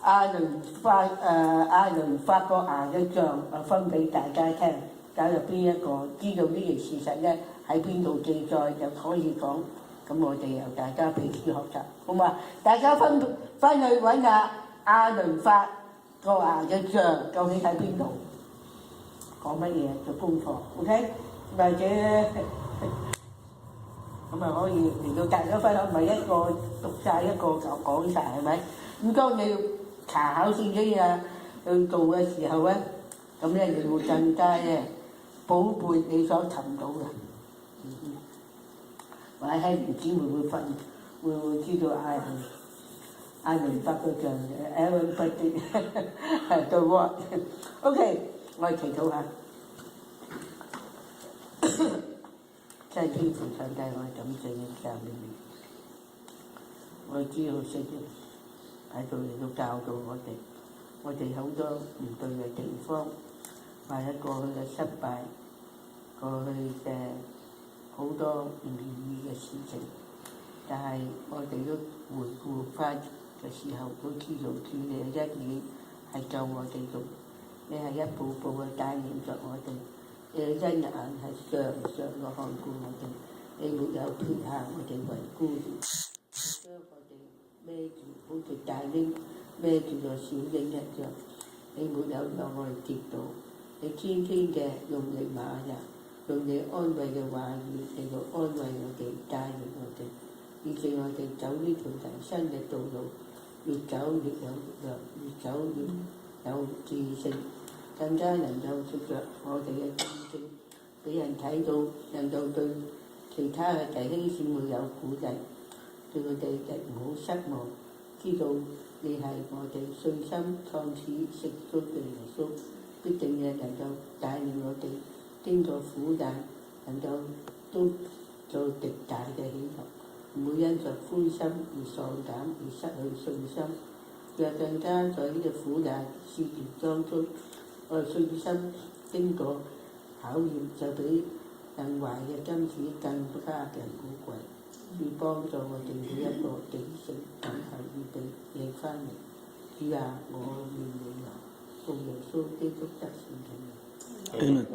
阿倫發個牙嘅像分俾大家聽，假如邊一個知道呢件事實咧喺邊度記載就可以講，咁我哋由大家彼此學習，好嘛？大家翻去揾阿倫發個牙嘅像究竟喺邊度，講乜嘢做功課 ，OK？ 或者咁啊可以令到大家分享，唔係一個讀晒一個就講晒，係咪？咁當你要查考聖經啊去做嘅時候咧，咁咧你會更加咧寶貝你所尋到嘅。或者喺唔知會唔會瞓，會唔會知道阿倫發個像Aaron Buddy the what OK， 我哋祈禱下。真係天父上帝，我感謝你教俾你，我知道聖經喺度嚟到教導我哋好多唔對嘅地方，或者過去嘅失敗，過去嘅好多唔如意嘅事情，但係我哋都回顧翻嘅時候，都知道主你嘅恩典係救我哋到，你係一步步嘅帶領着我哋。你嘅恩眼係常常嘅看顧我哋，你沒有撇下我哋為孤兒，將我哋孭住，好似大鷹孭住個小鷹一樣，你沒有讓我哋跌倒，你天天嘅用你瑪納，用你安慰嘅話語嚟到安慰我哋，帶領我哋，以致我哋走呢條人生嘅道路，越走越有力量，越走越有自信。更加能夠藉着我哋嘅見證，俾人睇到，能夠對其他嘅弟兄姊妹有鼓勵，對佢哋亦唔好失望，知道你係我哋信心創始成終嘅耶穌，必定嘅能夠帶領我哋經過苦難，能夠都做極大嘅喜樂，唔會因着灰心而喪膽而失去信心，若更加在呢個苦難試驗當中，我哋信心經過考驗，就比更壞嘅金子更加嘅寶貴，要幫助我哋每一個警醒等候預備贏翻嚟。主啊，我願你來，奉耶穌基督得勝嘅名。